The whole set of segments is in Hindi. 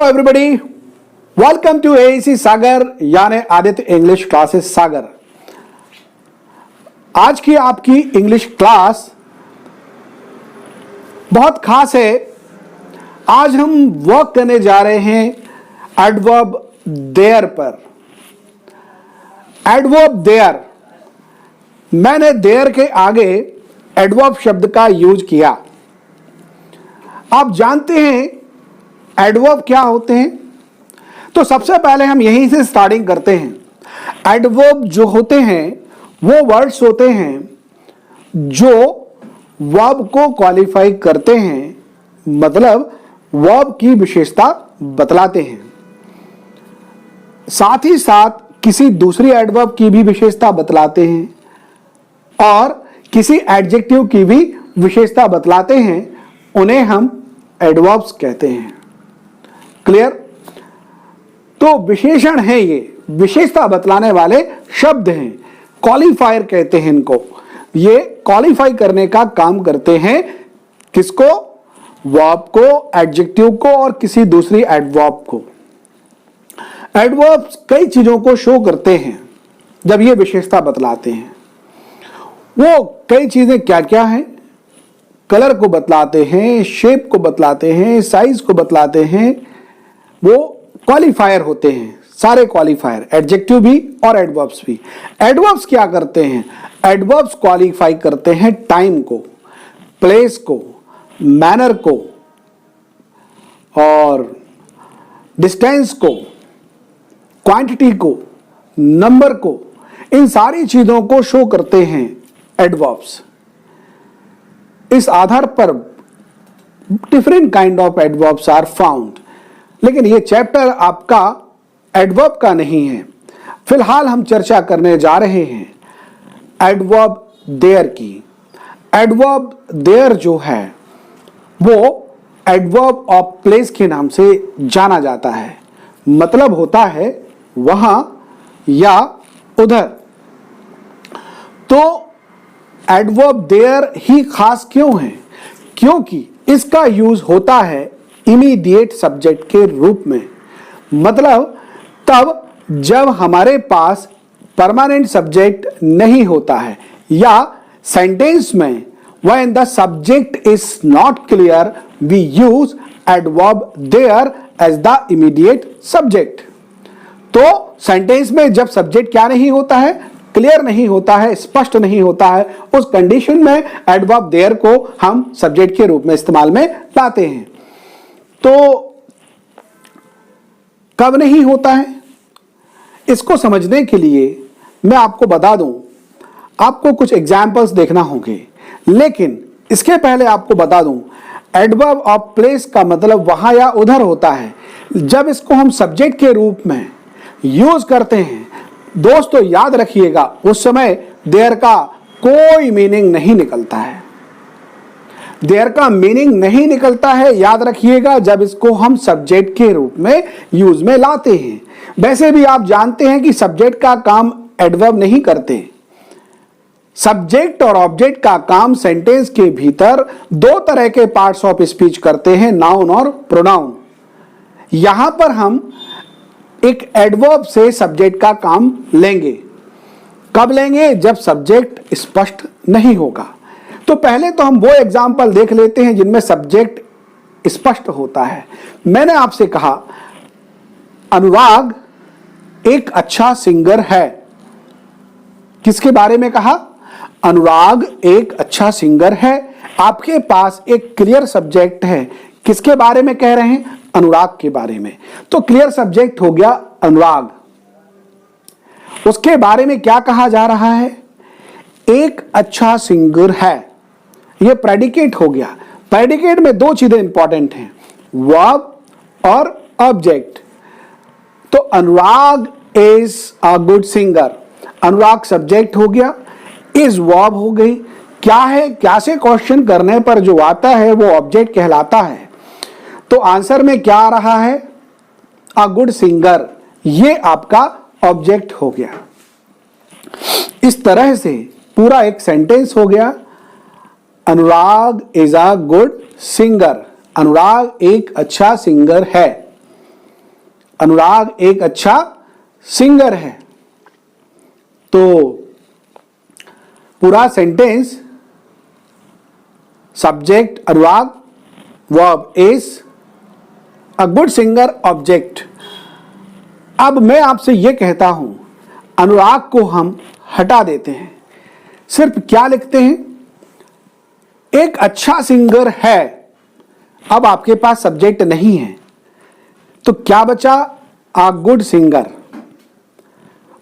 एवरीबॉडी, वेलकम टू एसी सागर यानी आदित्य इंग्लिश क्लासेस सागर। आज की आपकी इंग्लिश क्लास बहुत खास है। आज हम वर्क करने जा रहे हैं एडवर्ब देयर पर। एडवर्ब देयर, मैंने देयर के आगे एडवर्ब शब्द का यूज किया। आप जानते हैं एडवर्ब क्या होते हैं, तो सबसे पहले हम यहीं से स्टार्टिंग करते हैं। एडवर्ब जो होते हैं वो वर्ड्स होते हैं जो वर्ब को क्वालिफाई करते हैं, मतलब वर्ब की विशेषता बतलाते हैं। साथ ही साथ किसी दूसरी एडवर्ब की भी विशेषता बतलाते हैं और किसी एडजेक्टिव की भी विशेषता बतलाते हैं। उन्हें हम एडवर्ब्स कहते हैं। क्लियर? तो विशेषण है, ये विशेषता बतलाने वाले शब्द हैं, क्वालिफायर कहते हैं इनको। ये क्वालिफाई करने का काम करते हैं किसको? वर्ब को, एडजेक्टिव को और किसी दूसरी एडवर्ब को। एडवर्ब्स कई चीजों को शो करते हैं जब ये विशेषता बतलाते हैं। वो कई चीजें क्या क्या हैं? कलर को बतलाते हैं, शेप को बतलाते हैं, साइज को बतलाते हैं। वो क्वालिफायर होते हैं, सारे क्वालिफायर, एडजेक्टिव भी और एडवर्ब्स भी। एडवर्ब्स क्या करते हैं? एडवर्ब्स क्वालिफाई करते हैं टाइम को, प्लेस को, मैनर को और डिस्टेंस को, क्वांटिटी को, नंबर को। इन सारी चीजों को शो करते हैं एडवर्ब्स। इस आधार पर different kind of adverbs are found. लेकिन ये चैप्टर आपका एडवर्ब का नहीं है। फिलहाल हम चर्चा करने जा रहे हैं एडवर्ब देयर की। एडवर्ब देयर जो है वो एडवर्ब ऑफ प्लेस के नाम से जाना जाता है। मतलब होता है वहां या उधर। तो एडवर्ब देयर ही खास क्यों है? क्योंकि इसका यूज होता है इमीडिएट सब्जेक्ट के रूप में। मतलब तब जब हमारे पास परमानेंट सब्जेक्ट नहीं होता है, या सेंटेंस में when the subject is not clear we use adverb there as the immediate subject. तो सेंटेंस में जब सब्जेक्ट क्या नहीं होता है, क्लियर नहीं होता है, स्पष्ट नहीं होता है, उस कंडीशन में एडवर्ब देयर को हम सब्जेक्ट के रूप में इस्तेमाल में लाते हैं। तो कब नहीं होता है, इसको समझने के लिए मैं आपको बता दूं, आपको कुछ एग्जाम्पल्स देखना होंगे। लेकिन इसके पहले आपको बता दूं, एडवर्ब ऑफ प्लेस का मतलब वहां या उधर होता है। जब इसको हम सब्जेक्ट के रूप में यूज करते हैं, दोस्तों याद रखिएगा, उस समय देयर का कोई मीनिंग नहीं निकलता है। देयर का मीनिंग नहीं निकलता है, याद रखिएगा, जब इसको हम सब्जेक्ट के रूप में यूज में लाते हैं। वैसे भी आप जानते हैं कि सब्जेक्ट का काम एडवर्ब नहीं करते। सब्जेक्ट और ऑब्जेक्ट का काम सेंटेंस के भीतर दो तरह के पार्ट्स ऑफ स्पीच करते हैं, नाउन और प्रोनाउन। यहां पर हम एक एडवर्ब से सब्जेक्ट का काम लेंगे। कब लेंगे? जब सब्जेक्ट स्पष्ट नहीं होगा। तो पहले तो हम वो एग्जाम्पल देख लेते हैं जिनमें सब्जेक्ट स्पष्ट होता है। मैंने आपसे कहा अनुराग एक अच्छा सिंगर है। किसके बारे में कहा? अनुराग एक अच्छा सिंगर है। आपके पास एक क्लियर सब्जेक्ट है। किसके बारे में कह रहे हैं? अनुराग के बारे में। तो क्लियर सब्जेक्ट हो गया अनुराग। उसके बारे में क्या कहा जा रहा है? एक अच्छा सिंगर है। यह प्रेडिकेट हो गया। प्रेडिकेट में दो चीजें इंपॉर्टेंट हैं, वर्ब और ऑब्जेक्ट। तो Anurag is a good singer. Anurag subject हो गया, इज वर्ब हो गई। क्या है? क्या से क्वेश्चन करने पर जो आता है वो ऑब्जेक्ट कहलाता है। तो आंसर में क्या आ रहा है? अ गुड सिंगर। ये आपका ऑब्जेक्ट हो गया। इस तरह से पूरा एक सेंटेंस हो गया, अनुराग इज अ गुड सिंगर। अनुराग एक अच्छा सिंगर है। अनुराग एक अच्छा सिंगर है। तो पूरा sentence subject Anurag, verb is, a good singer object. अब मैं आपसे यह कहता हूं, अनुराग को हम हटा देते हैं, सिर्फ क्या लिखते हैं, एक अच्छा सिंगर है। अब आपके पास सब्जेक्ट नहीं है तो क्या बचा, अ गुड सिंगर,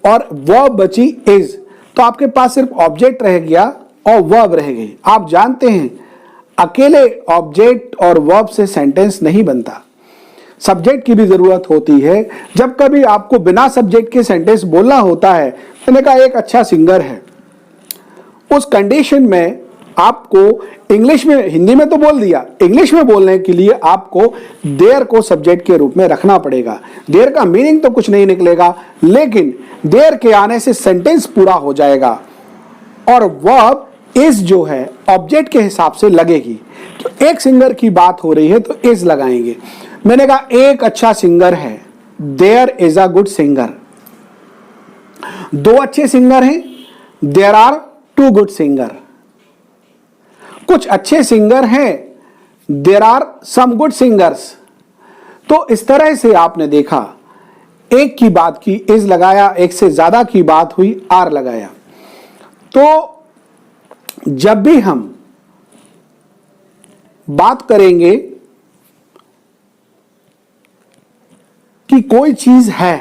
और वर्ब बची इज, तो आपके पास सिर्फ ऑब्जेक्ट रह गया और वर्ब रह गई। आप जानते हैं अकेले ऑब्जेक्ट और वर्ब से सेंटेंस नहीं बनता, सब्जेक्ट की भी जरूरत होती है। जब कभी आपको बिना सब्जेक्ट के सेंटेंस बोलना होता है, मैंने कहा एक अच्छा सिंगर है, उस कंडीशन में आपको इंग्लिश में, हिंदी में तो बोल दिया, इंग्लिश में बोलने के लिए आपको देयर को सब्जेक्ट के रूप में रखना पड़ेगा। देयर का मीनिंग तो कुछ नहीं निकलेगा, लेकिन देयर के आने से सेंटेंस पूरा हो जाएगा और वर्ब इज जो है ऑब्जेक्ट के हिसाब से लगेगी। तो एक सिंगर की बात हो रही है तो इज लगाएंगे। मैंने कहा एक अच्छा सिंगर है, there is a good singer. दो अच्छे सिंगर हैं, there are two good singer. कुछ अच्छे सिंगर हैं, there are some good singers. तो इस तरह से आपने देखा, एक की बात की इज लगाया, एक से ज्यादा की बात हुई आर लगाया। तो जब भी हम बात करेंगे कि कोई चीज है,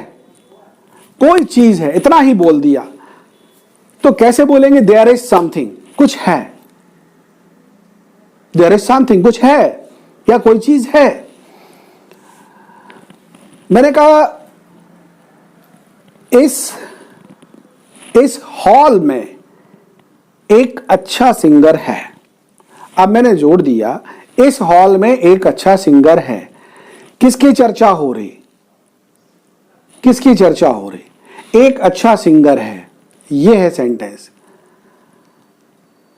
कोई चीज है, इतना ही बोल दिया, तो कैसे बोलेंगे, देयर इज समथिंग, कुछ है, देयर इज समथिंग, कुछ है या कोई चीज है। मैंने कहा इस हॉल में एक अच्छा सिंगर है। अब मैंने जोड़ दिया, इस हॉल में एक अच्छा सिंगर है। किसकी चर्चा हो रही, किसकी चर्चा हो रही, एक अच्छा सिंगर है, यह है सेंटेंस।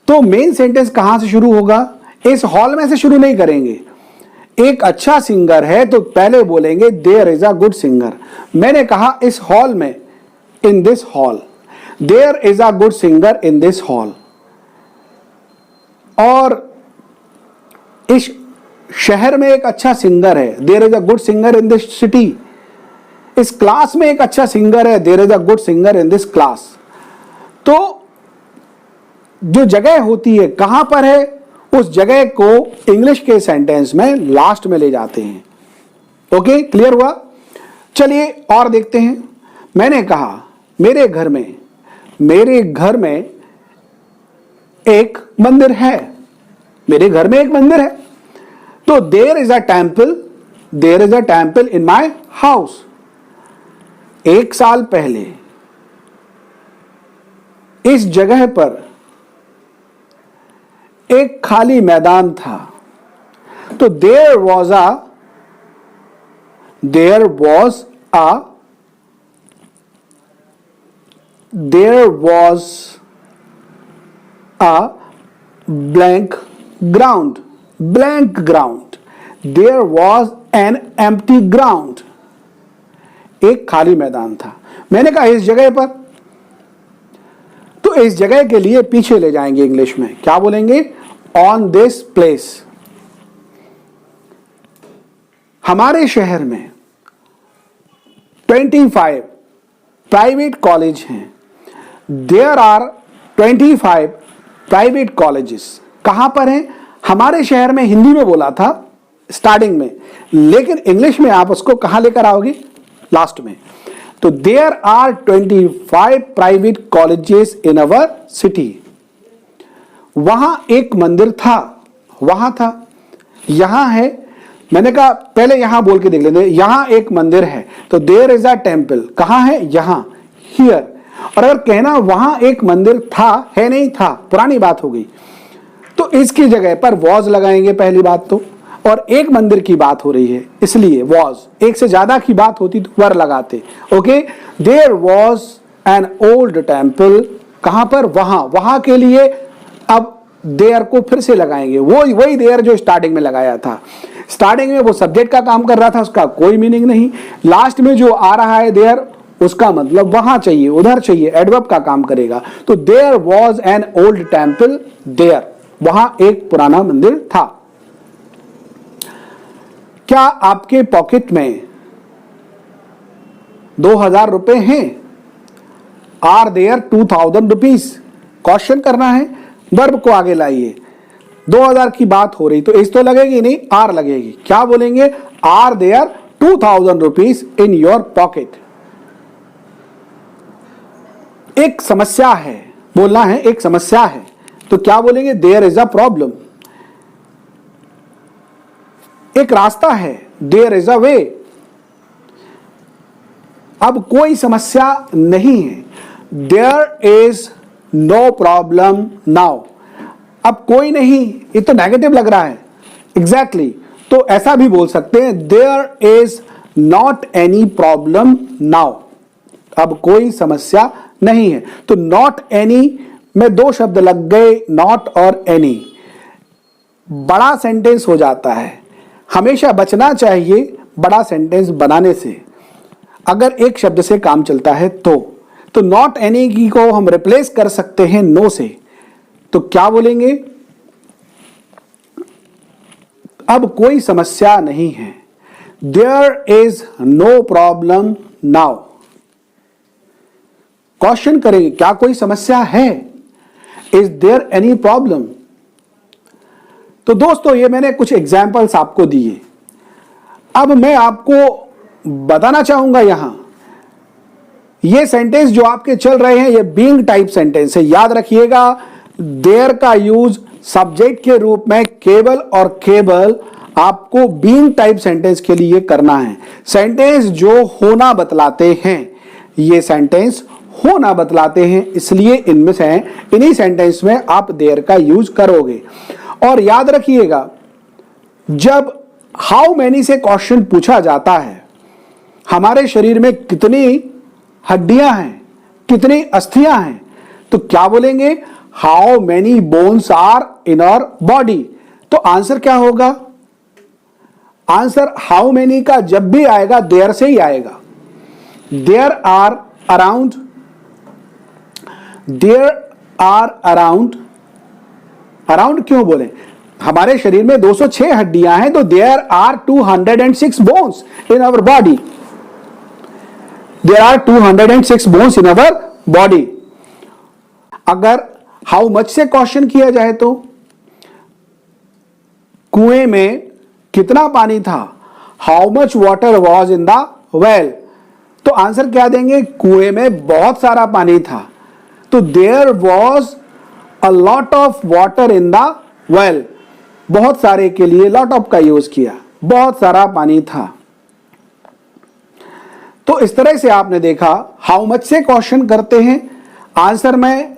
तो मेन सेंटेंस कहां से शुरू होगा, इस हॉल में से शुरू नहीं करेंगे। एक अच्छा सिंगर है तो पहले बोलेंगे there is a good singer. मैंने कहा इस हॉल में, in this hall, there is a good singer in this hall. और इस शहर में एक अच्छा सिंगर है, there is a good singer in this city. इस क्लास में एक अच्छा सिंगर है, there is a good singer in this class. तो जो जगह होती है कहां पर है, उस जगह को इंग्लिश के सेंटेंस में लास्ट में ले जाते हैं। ओके, क्लियर हुआ। चलिए और देखते हैं। मैंने कहा मेरे घर में एक मंदिर है, मेरे घर में एक मंदिर है। तो there is a temple in my house. एक साल पहले इस जगह पर एक खाली मैदान था। तो there was a blank ground. There was an empty ground. एक खाली मैदान था। मैंने कहा इस जगह पर, तो इस जगह के लिए पीछे ले जाएंगे इंग्लिश में, क्या बोलेंगे, ऑन दिस प्लेस। हमारे शहर में 25 प्राइवेट कॉलेज हैं। There are 25 private colleges. कहां पर हैं, हमारे शहर में। हिंदी में बोला था स्टार्टिंग में, लेकिन इंग्लिश में आप उसको कहां लेकर आओगे, लास्ट में। तो there are 25 private colleges in our city. वहां एक मंदिर था, वहां था, यहां है। मैंने कहा पहले यहां बोल के देख लेते, यहां एक मंदिर है। तो देयर इज अ टेम्पल, कहां है, यहां, हियर। और अगर कहना वहां एक मंदिर था, है नहीं था, पुरानी बात हो गई, तो इसकी जगह पर वॉज लगाएंगे पहली बात तो। और एक मंदिर की बात हो रही है इसलिए वॉज, एक से ज्यादा की बात होती तो वर लगाते। Okay, there was an old temple, कहां पर, वहां के लिए अब देयर को फिर से लगाएंगे, वही देयर जो स्टार्टिंग में लगाया था। स्टार्टिंग में वो सब्जेक्ट का काम कर रहा था, उसका कोई मीनिंग नहीं। लास्ट में जो आ रहा है देयर, उसका मतलब वहां चाहिए, उधर चाहिए, एडवर्ब का काम करेगा। तो there was an old temple there, वहां एक पुराना मंदिर था। क्या आपके पॉकेट में 2000 रुपए हैं? Are there 2000 rupees? क्वेश्चन करना है, वर्ब को आगे लाइए। 2000 की बात हो रही तो इस तो लगेगी नहीं, आर लगेगी। क्या बोलेंगे? Are there 2000 rupees in your pocket. एक समस्या है, बोलना है एक समस्या है, तो क्या बोलेंगे? There is a problem. एक रास्ता है, देयर इज अ वे। अब कोई समस्या नहीं है, there is no problem now. अब कोई नहीं, ये तो नेगेटिव लग रहा है। एग्जैक्टली तो ऐसा भी बोल सकते हैं, there is not any problem now. अब कोई समस्या नहीं है। तो नॉट एनी में दो शब्द लग गए, नॉट और एनी, बड़ा सेंटेंस हो जाता है। हमेशा बचना चाहिए बड़ा सेंटेंस बनाने से, अगर एक शब्द से काम चलता है तो नॉट एनी की को हम रिप्लेस कर सकते हैं नो से। तो क्या बोलेंगे? अब कोई समस्या नहीं है, there is no problem now. Question करेंगे, क्या कोई समस्या है? Is there any problem? तो दोस्तों ये मैंने कुछ एग्जाम्पल्स आपको दिए। अब मैं आपको बताना चाहूंगा यहां, ये सेंटेंस जो आपके चल रहे हैं ये बीइंग टाइप सेंटेंस है। याद रखिएगा, देयर का यूज सब्जेक्ट के रूप में केवल और केवल आपको बीइंग टाइप सेंटेंस के लिए करना है। सेंटेंस जो होना बतलाते हैं, ये सेंटेंस होना बतलाते हैं, इसलिए इनमें से इन्हीं सेंटेंस में आप देयर का यूज करोगे। और याद रखिएगा, जब हाउ मैनी से क्वेश्चन पूछा जाता है, हमारे शरीर में कितनी हड्डियां हैं, कितनी अस्थियां हैं, तो क्या बोलेंगे? How many bones are in our body. तो आंसर क्या होगा? आंसर हाउ मैनी का जब भी आएगा देयर से ही आएगा। There are around, there are around, around क्यों बोले? हमारे शरीर में 206 हड्डियां हैं, तो there are 206 bones in our body. There are 206 bones in our body. अगर हाउ मच से क्वेश्चन किया जाए तो कुएं में कितना पानी था? How much water was in the well. तो आंसर क्या देंगे? कुएं में बहुत सारा पानी था। तो there was a lot of water in the well. बहुत सारे के लिए लॉट ऑफ का यूज किया, बहुत सारा पानी था। तो इस तरह से आपने देखा, हाउ मच से क्वेश्चन करते हैं, आंसर में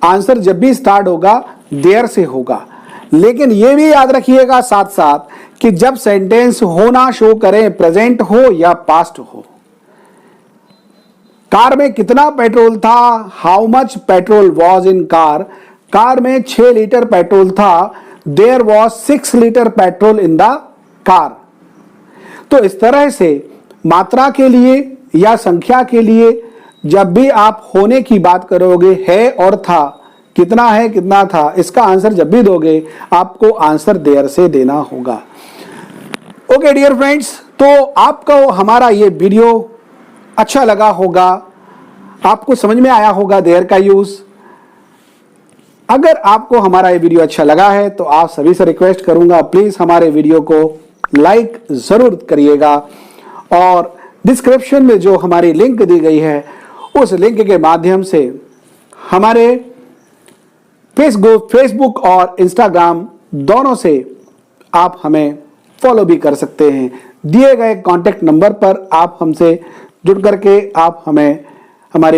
आंसर जब भी स्टार्ट होगा देयर से होगा। लेकिन यह भी याद रखिएगा साथ साथ कि जब सेंटेंस होना शो करें, प्रेजेंट हो या पास्ट हो। कार में कितना पेट्रोल था? How much petrol was in car. Car में 6 लीटर पेट्रोल था, there was 6 litre petrol in the car. तो इस तरह से मात्रा के लिए या संख्या के लिए जब भी आप होने की बात करोगे, है और था, कितना है कितना था, इसका आंसर जब भी दोगे आपको आंसर देयर से देना होगा। ओके डियर फ्रेंड्स, तो आपको हमारा ये वीडियो अच्छा लगा होगा, आपको समझ में आया होगा देयर का यूज। अगर आपको हमारा ये वीडियो अच्छा लगा है तो आप सभी से रिक्वेस्ट करूंगा, प्लीज हमारे वीडियो को लाइक जरूर करिएगा और डिस्क्रिप्शन में जो हमारी लिंक दी गई है उस लिंक के माध्यम से हमारे फेसबुक और इंस्टाग्राम दोनों से आप हमें फॉलो भी कर सकते हैं। दिए गए कॉन्टेक्ट नंबर पर आप हमसे जुड़ करके आप हमें